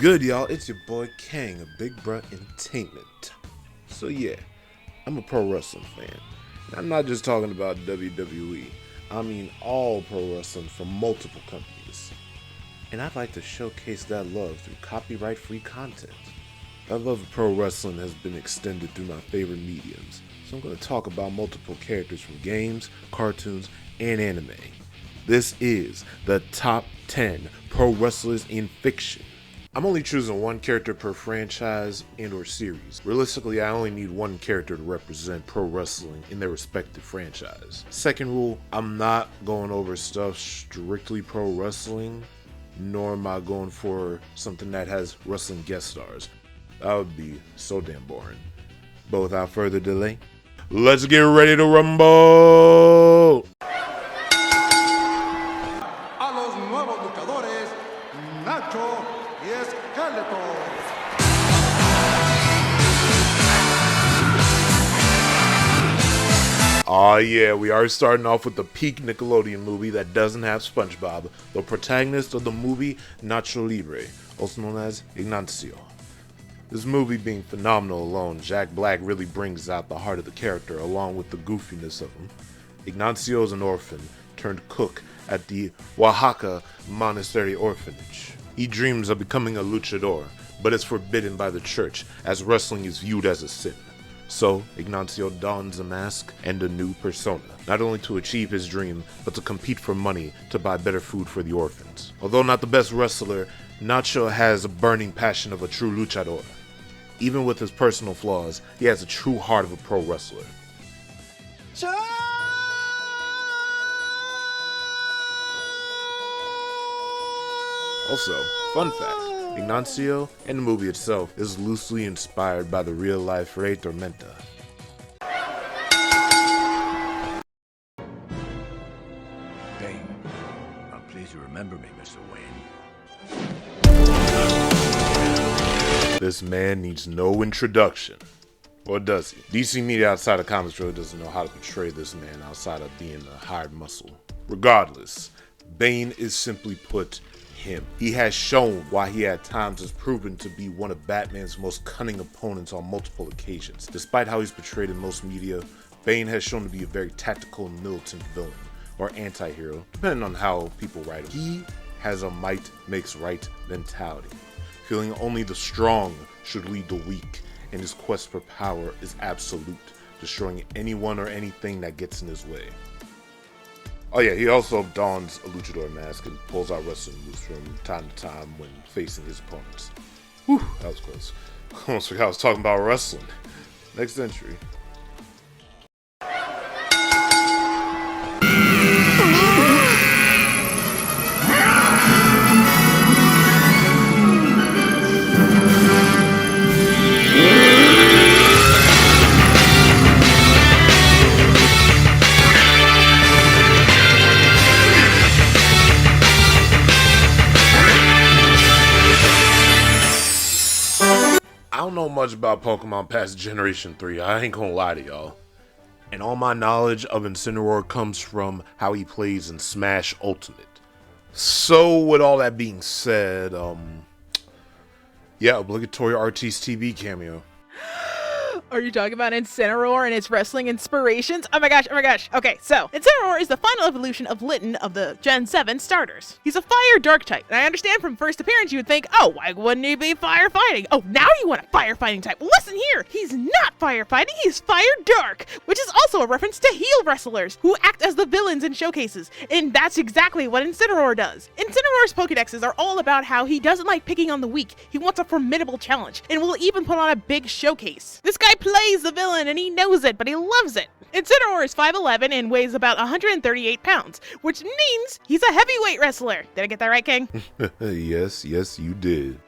good, y'all? It's your boy King of Big Bruh Entertainment. So yeah, I'm a pro wrestling fan. And I'm not just talking about WWE. I mean all pro wrestling from multiple companies. And I'd like to showcase that love through copyright-free content. That love of pro wrestling has been extended through my favorite mediums. So I'm going to talk about multiple characters from games, cartoons, and anime. This is the top 10 pro wrestlers in fiction. I'm only choosing one character per franchise and or series. Realistically, I only need one character to represent pro wrestling in their respective franchise. Second rule, I'm not going over stuff strictly pro wrestling, nor am I going for something that has wrestling guest stars. That would be so damn boring. But without further delay, let's get ready to rumble! A los nuevos luchadores, Nacho y Esqueleto. Aw yeah, we are starting off with the peak Nickelodeon movie that doesn't have SpongeBob, the protagonist of the movie Nacho Libre, also known as Ignio. This movie being phenomenal alone, Jack Black really brings out the heart of the character along with the goofiness of him. Ignio is an orphan turned cook at the Oaxaca Monastery Orphanage. He dreams of becoming a luchador, but is forbidden by the church as wrestling is viewed as a sin. So, Ignio dons a mask and a new persona, not only to achieve his dream, but to compete for money to buy better food for the orphans. Although not the best wrestler, Nacho has a burning passion of a true luchador. Even with his personal flaws, he has a true heart of a pro wrestler. Also, fun fact, Ignio and the movie itself is loosely inspired by the real-life Rey Tormenta. Bane, please remember me, Mr. Wayne. This man needs no introduction. Or does he? DC media outside of comics really doesn't know how to portray this man outside of being a hired muscle. Regardless, Bane is simply put him. He has shown why he at times has proven to be one of Batman's most cunning opponents on multiple occasions. Despite how he's portrayed in most media, Bane has shown to be a very tactical and militant villain, or anti-hero, depending on how people write him. He has a might makes right mentality, feeling only the strong should lead the weak, and his quest for power is absolute, destroying anyone or anything that gets in his way. Oh yeah, he also dons a luchador mask and pulls out wrestling moves from time to time when facing his opponents. Whew, that was close. Almost forgot I was talking about wrestling. Next entry. I don't know much about Pokemon past Generation 3, I ain't gonna lie to y'all. And all my knowledge of Incineroar comes from how he plays in Smash Ultimate. So with all that being said, yeah, obligatory Artiste TV cameo. Are you talking about Incineroar and its wrestling inspirations? Oh my gosh, oh my gosh. Okay, so Incineroar is the final evolution of Litten of the Gen 7 starters. He's a fire dark type, and I understand from first appearance you would think, oh, why wouldn't he be firefighting? Oh, now you want a firefighting type. Well, listen here, he's not firefighting, he's fire dark, which is also a reference to heel wrestlers who act as the villains in showcases, and that's exactly what Incineroar does. Incineroar's Pokedexes are all about how he doesn't like picking on the weak, he wants a formidable challenge, and will even put on a big showcase. This guy plays the villain and he knows it, but he loves it. Incineroar is 5'11" and weighs about 138 pounds, which means he's a heavyweight wrestler. Did I get that right, King? Yes, you did.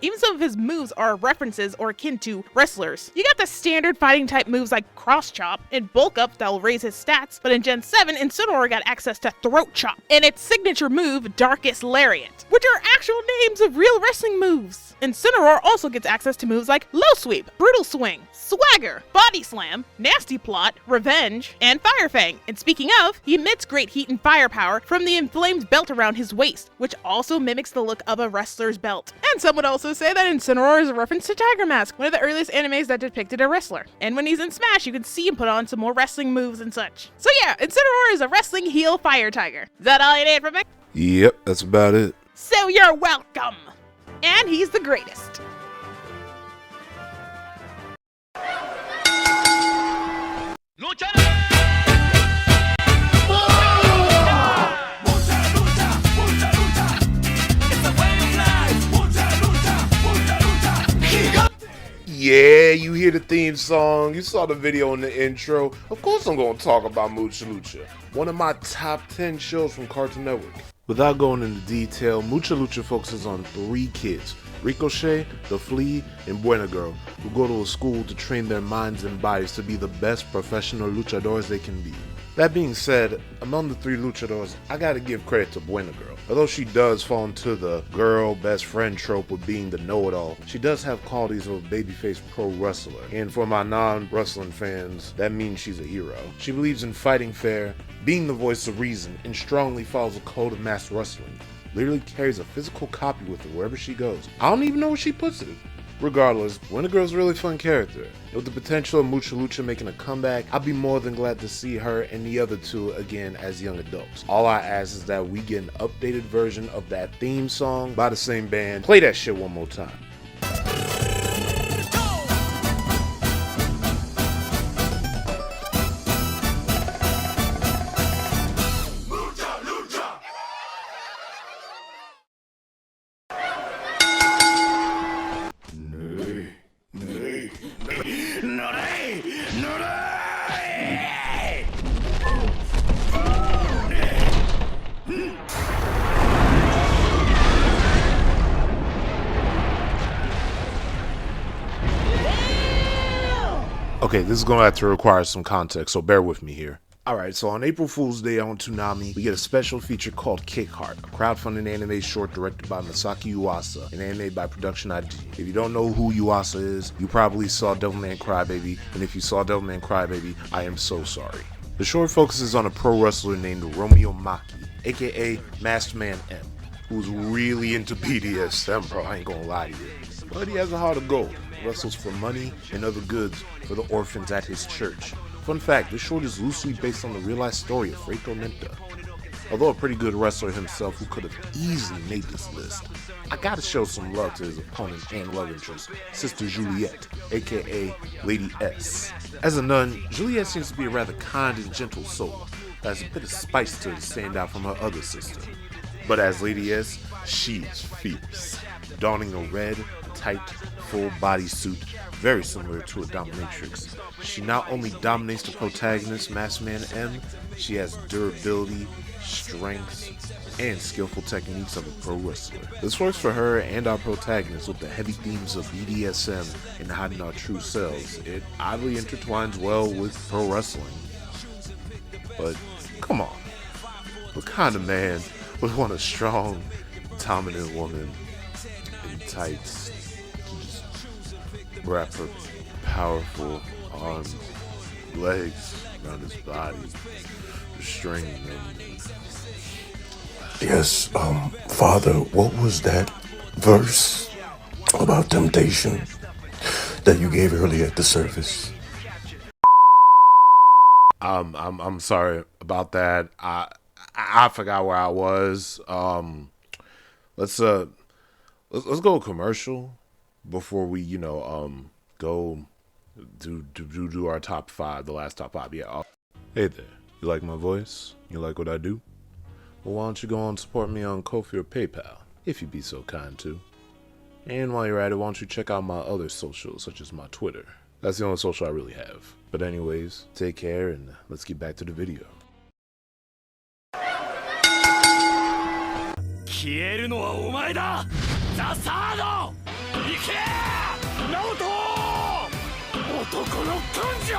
Even some of his moves are references or akin to wrestlers. You got the standard fighting type moves like Cross Chop and Bulk Up that will raise his stats, but in Gen 7, Incineroar got access to Throat Chop and its signature move, Darkest Lariat, which are actual names of real wrestling moves. Incineroar also gets access to moves like Low Sweep, Brutal Swing, Swagger, Body Slam, Nasty Plot, Revenge, and Fire Fang. And speaking of, he emits great heat and firepower from the inflamed belt around his waist, which also mimics the look of a wrestler's belt. And some would also say that Incineroar is a reference to Tiger Mask, one of the earliest animes that depicted a wrestler. And when he's in Smash, you can see him put on some more wrestling moves and such. So yeah, Incineroar is a wrestling heel fire tiger. Is that all you need from me? Yep, that's about it. So you're welcome. And he's the greatest. Yeah, you hear the theme song, you saw the video in the intro. Of course I'm going to talk about Mucha Lucha, one of my top 10 shows from Cartoon Network. Without going into detail, Mucha Lucha focuses on 3 kids, Ricochet, the Flea, and Buena Girl, who go to a school to train their minds and bodies to be the best professional luchadors they can be. That being said, among the 3 luchadors, I gotta give credit to Buena Girl. Although she does fall into the girl best friend trope with being the know-it-all, she does have qualities of a babyface pro wrestler. And for my non-wrestling fans, that means she's a hero. She believes in fighting fair, being the voice of reason, and strongly follows a code of mass wrestling. Literally carries a physical copy with her wherever she goes. I don't even know where she puts it. Regardless, Buena Girl's a really fun character. And with the potential of Mucha Lucha making a comeback, I'll be more than glad to see her and the other 2 again as young adults. All I ask is that we get an updated version of that theme song by the same band. Play that shit one more time. Okay, this is going to have to require some context, so bear with me here. Alright, so on April Fool's Day on Toonami, we get a special feature called Kickart, a crowdfunding anime short directed by Masaki Yuasa and animated by Production ID. If you don't know who Yuasa is, you probably saw Devilman Crybaby, and if you saw Devilman Crybaby, I am so sorry. The short focuses on a pro wrestler named Romeo Maki, aka Masked Man M, who's really into BDSM, bro, I ain't gonna lie to you. But he has a heart of gold, wrestles for money and other goods for the orphans at his church. Fun fact, this short is loosely based on the real-life story of Fray Tormenta. Although a pretty good wrestler himself who could have easily made this list, I gotta show some love to his opponent and love interest, Sister Juliet, aka Lady S. As a nun, Juliet seems to be a rather kind and gentle soul that has a bit of spice to her to stand out from her other sister. But as Lady S, she is fierce, donning a red, tight, full bodysuit, very similar to a dominatrix. She not only dominates the protagonist, Masked Man M, she has durability, strength, and skillful techniques of a pro wrestler. This works for her and our protagonist with the heavy themes of BDSM and hiding our true selves. It oddly intertwines well with pro wrestling. But come on, what kind of man would want a strong, dominant woman in tights to just wrap her powerful arms, legs around his body, restraining him? Yes, Father, what was that verse about temptation that you gave earlier at the service? I'm sorry about that. I forgot where I was. Let's go commercial before we, go do our top 5, the last top 5. Yeah. Hey there. You like my voice? You like what I do? Well, why don't you go and support me on Ko-fi or PayPal, if you'd be so kind to. And while you're at it, why don't you check out my other socials, such as my Twitter. That's the only social I really have. But anyways, take care and let's get back to the video. 消えるのはお前だザ・サード行けナオト男の根性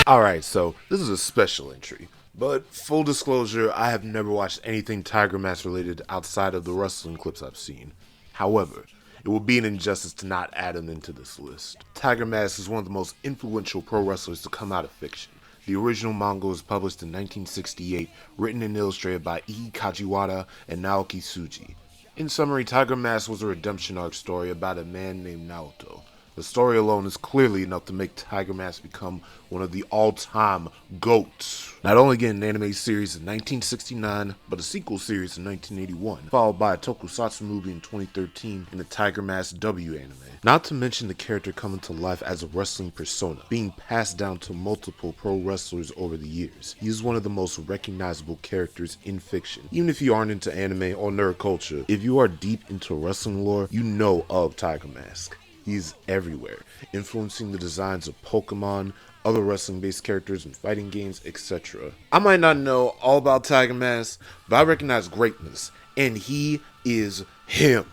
Alright, Alright, so this is a special entry. But full disclosure, I have never watched anything Tiger Mask related outside of the wrestling clips I've seen. However, it would be an injustice to not add him into this list. Tiger Mask is one of the most influential pro wrestlers to come out of fiction. The original manga was published in 1968, written and illustrated by E. Kajiwara and Naoki Tsuji. In summary, Tiger Mask was a redemption arc story about a man named Naoto. The story alone is clearly enough to make Tiger Mask become one of the all-time GOATs. Not only getting an anime series in 1969, but a sequel series in 1981, followed by a tokusatsu movie in 2013 and the Tiger Mask W anime. Not to mention the character coming to life as a wrestling persona, being passed down to multiple pro wrestlers over the years. He is one of the most recognizable characters in fiction. Even if you aren't into anime or nerd culture, if you are deep into wrestling lore, you know of Tiger Mask. He's everywhere, influencing the designs of Pokemon, other wrestling-based characters in fighting games, etc. I might not know all about Tiger Mask, but I recognize greatness, and he is him.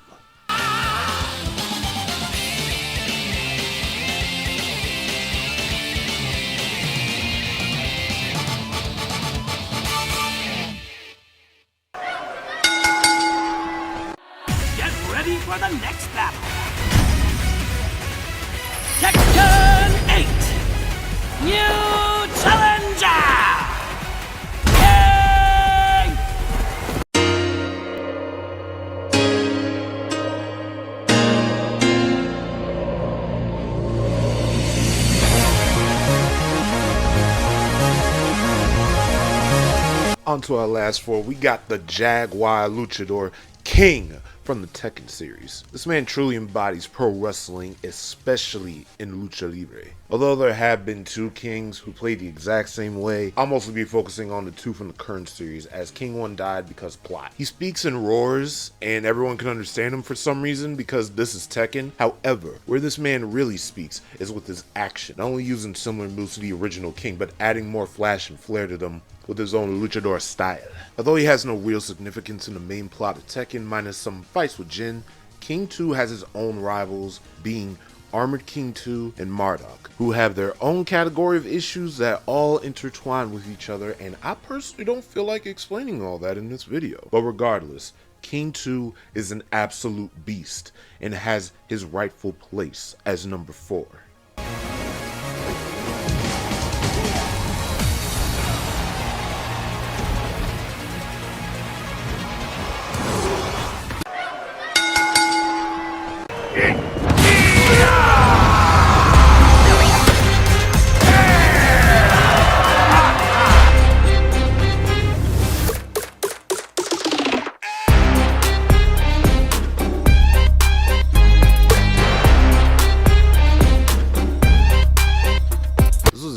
Get ready for the next battle. Section 8. New Challenger! King! On to our last four, we got the Jaguar Luchador King from the Tekken series. This man truly embodies pro wrestling, especially in Lucha Libre. Although there have been two Kings who played the exact same way, I'll mostly be focusing on the two from the current series, as King 1 died because plot. He speaks in roars, and everyone can understand him for some reason because this is Tekken. However, where this man really speaks is with his action, not only using similar moves to the original King, but adding more flash and flair to them with his own luchador style. Although he has no real significance in the main plot of Tekken minus some fights with Jin, King 2 has his own rivals, being Armored King 2 and Marduk, who have their own category of issues that all intertwine with each other, and I personally don't feel like explaining all that in this video. But regardless, King 2 is an absolute beast and has his rightful place as number 4.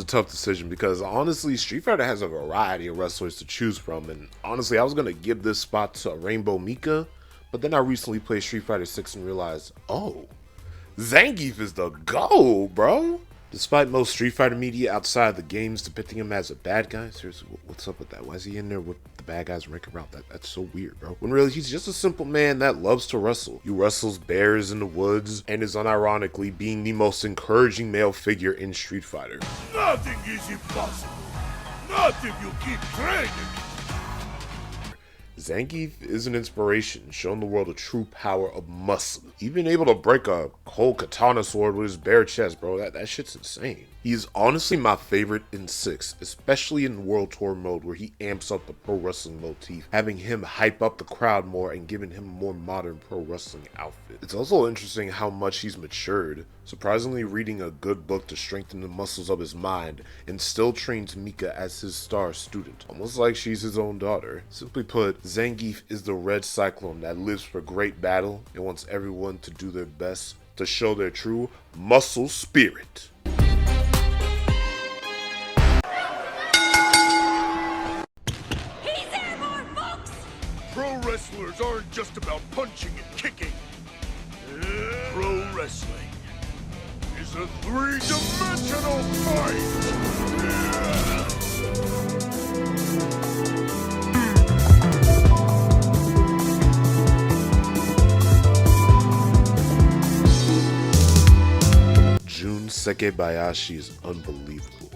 Tough decision because honestly Street Fighter has a variety of wrestlers to choose from, and honestly I was gonna give this spot to Rainbow Mika, but then I recently played Street Fighter 6 and realized, oh, Zangief is the GOAT, bro. Despite most Street Fighter media outside the games depicting him as a bad guy, seriously, what's up with that? Why is he in there with the bad guys ranking around? That's so weird, bro. When really he's just a simple man that loves to wrestle. He wrestles bears in the woods and is unironically being the most encouraging male figure in Street Fighter. Nothing is impossible. Not if you keep training. Zangief is an inspiration, showing the world the true power of muscle. Even able to break a whole katana sword with his bare chest, bro. That shit's insane. He is honestly my favorite in 6, especially in World Tour mode where he amps up the pro wrestling motif, having him hype up the crowd more and giving him a more modern pro wrestling outfit. It's also interesting how much he's matured, surprisingly reading a good book to strengthen the muscles of his mind, and still trains Mika as his star student, almost like she's his own daughter. Simply put, Zangief is the red cyclone that lives for great battle and wants everyone to do their best to show their true muscle spirit. Pro wrestlers aren't just about punching and kicking. Pro wrestling is a three-dimensional fight. Junse Bayashi is unbelievable.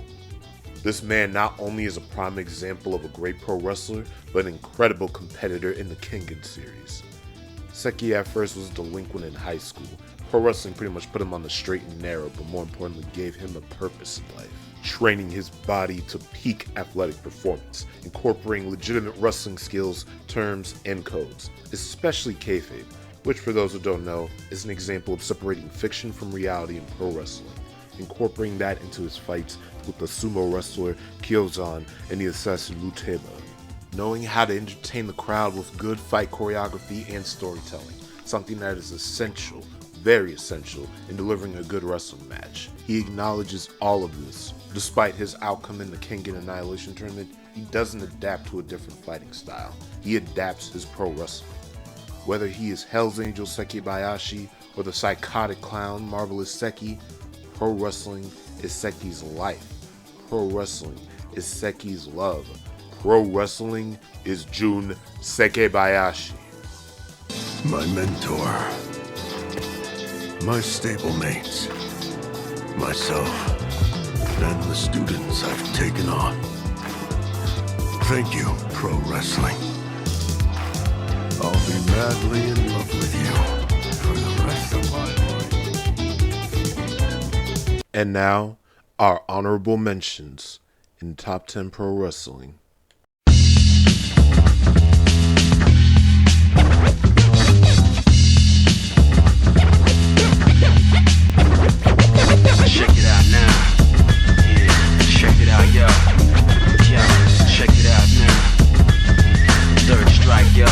This man not only is a prime example of a great pro wrestler, but an incredible competitor in the Kengan series. Seki at first was delinquent in high school. Pro wrestling pretty much put him on the straight and narrow, but more importantly gave him a purpose in life. Training his body to peak athletic performance, incorporating legitimate wrestling skills, terms, and codes, especially kayfabe, which for those who don't know, is an example of separating fiction from reality in pro wrestling, incorporating that into his fights with the sumo wrestler Kyozan and the assassin Luteba. Knowing how to entertain the crowd with good fight choreography and storytelling, something that is essential, very essential, in delivering a good wrestling match. He acknowledges all of this. Despite his outcome in the Kengan Annihilation Tournament, he doesn't adapt to a different fighting style. He adapts his pro wrestling. Whether he is Hell's Angel Seki Bayashi or the psychotic clown Marvelous Seki, pro wrestling is Seki's life. Pro wrestling is Seki's love. Pro wrestling is Junse Bayashi. My mentor, my stablemates, myself, and the students I've taken on. Thank you, pro wrestling. I'll be madly in love with you for the rest of my life. And now, our honorable mentions in Top 10 Pro Wrestling. Check it out now. Yeah, check it out, yo. Yo, check it out now. Third strike, yo.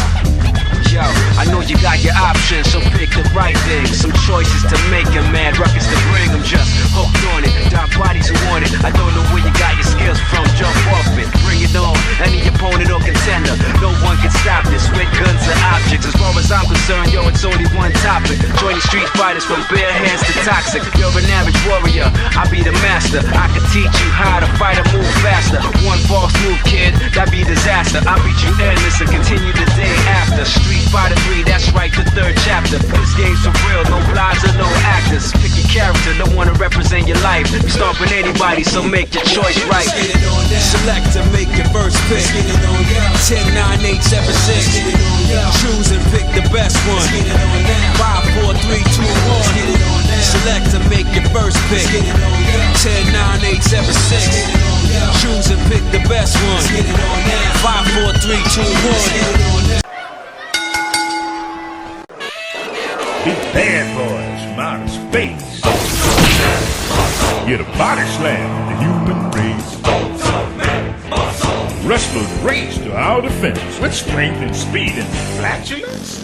Yo, I know you got your options, so pick the right thing. Some choices to make them, mad ruckus to bring them. Just hooked on it, dark bodies who want it. I don't know where you got your skills from, jump off it. Bring it on, any opponent or contender. No one can stop this with guns and objects. As far as I'm concerned, yo, it's only one topic. Joining street fighters from bare hands to toxic. You're an average warrior, I'll be the master. I can teach you how to fight and move faster. One false move, kid, that'd be disaster. I'll beat you endless and continue the day after. Street Fighter 3, that's right, the third chapter. This game's for real, no lies or no actors. Pick your character, don't wanna represent your life. You start with anybody, so make your choice right. Select to make your first pick. 10, 9, 8, 7, 6. Choose and pick the best one. 5, 4, 3, 2, 1. Select to make your first pick. 10, 9, 8, 7, 6. Choose and pick the best one. 5, 4, 3, 2, 1. Big bad boys from outer space. Get a body slam, the human race. Wrestlers race to our defense with strength and speed and flatulence.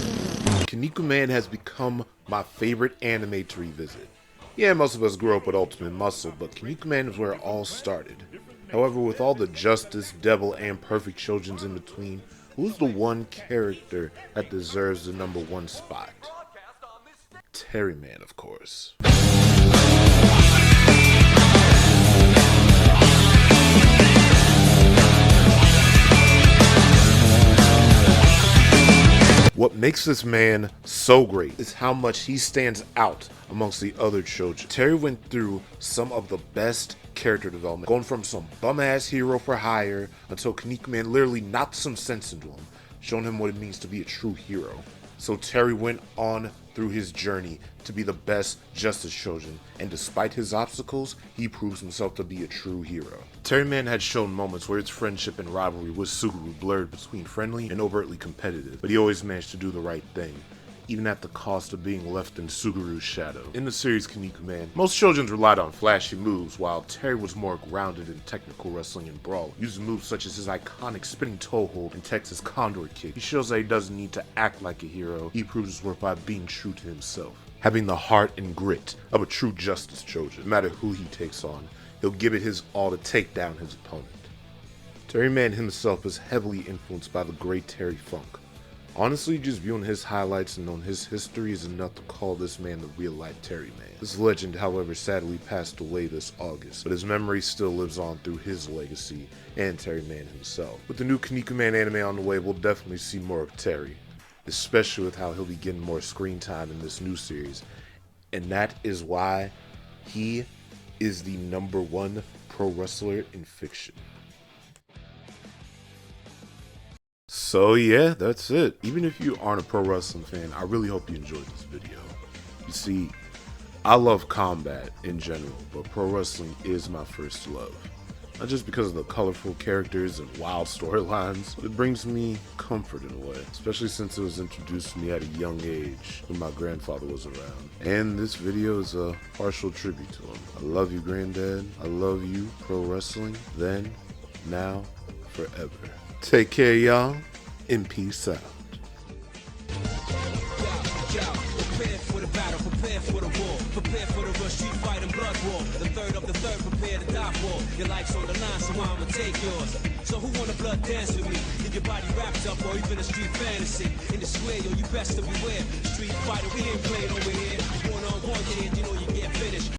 Kinnikuman has become my favorite anime to revisit. Yeah, most of us grew up with Ultimate Muscle, but Kinnikuman is where it all started. However, with all the Justice, Devil, and Perfect Children's in between, who's the one character that deserves the #1 spot? Terry Man, of course. What makes this man so great is how much he stands out amongst the other children. Terry went through some of the best character development, going from some bum-ass hero for hire until Kinnikuman literally knocked some sense into him, showing him what it means to be a true hero. So Terry went on through his journey to be the best Justice Children, and despite his obstacles, he proves himself to be a true hero. Terry Man had shown moments where his friendship and rivalry with Suguru blurred between friendly and overtly competitive, but he always managed to do the right thing, even at the cost of being left in Suguru's shadow. In the series Kinnikuman, most children relied on flashy moves, while Terry was more grounded in technical wrestling and brawl, using moves such as his iconic spinning toe hold and Texas Condor kick. He shows that he doesn't need to act like a hero, he proves his worth by being true to himself. Having the heart and grit of a true Justice Chosen, no matter who he takes on, he'll give it his all to take down his opponent. Terry Man himself is heavily influenced by the great Terry Funk. Honestly, just viewing his highlights and knowing his history is enough to call this man the real-life Terry Man. This legend, however, sadly passed away this August, but his memory still lives on through his legacy and Terry Man himself. With the new Kinnikuman anime on the way, we'll definitely see more of Terry, especially with how he'll be getting more screen time in this new series, and that is why he is the #1 pro wrestler in fiction. So yeah, that's it. Even if you aren't a pro wrestling fan, I really hope you enjoyed this video. You see, I love combat in general, but pro wrestling is my first love. Not just because of the colorful characters and wild storylines, but it brings me comfort in a way, especially since it was introduced to me at a young age when my grandfather was around. And this video is a partial tribute to him. I love you, Granddad. I love you, pro wrestling, then, now, forever. Take care, y'all, and peace out. Prepare for the battle, prepare for the war, prepare for the rush, street fight and blood war. The third of the third, prepare to die for. Your life's on the line, so I'ma take yours. So who wanna blood dance with me? Get your body wrapped up or even a street fantasy. In the square, yo, you best to beware. Street fighter, we ain't playing over here. One on one, yeah, you know you get finished.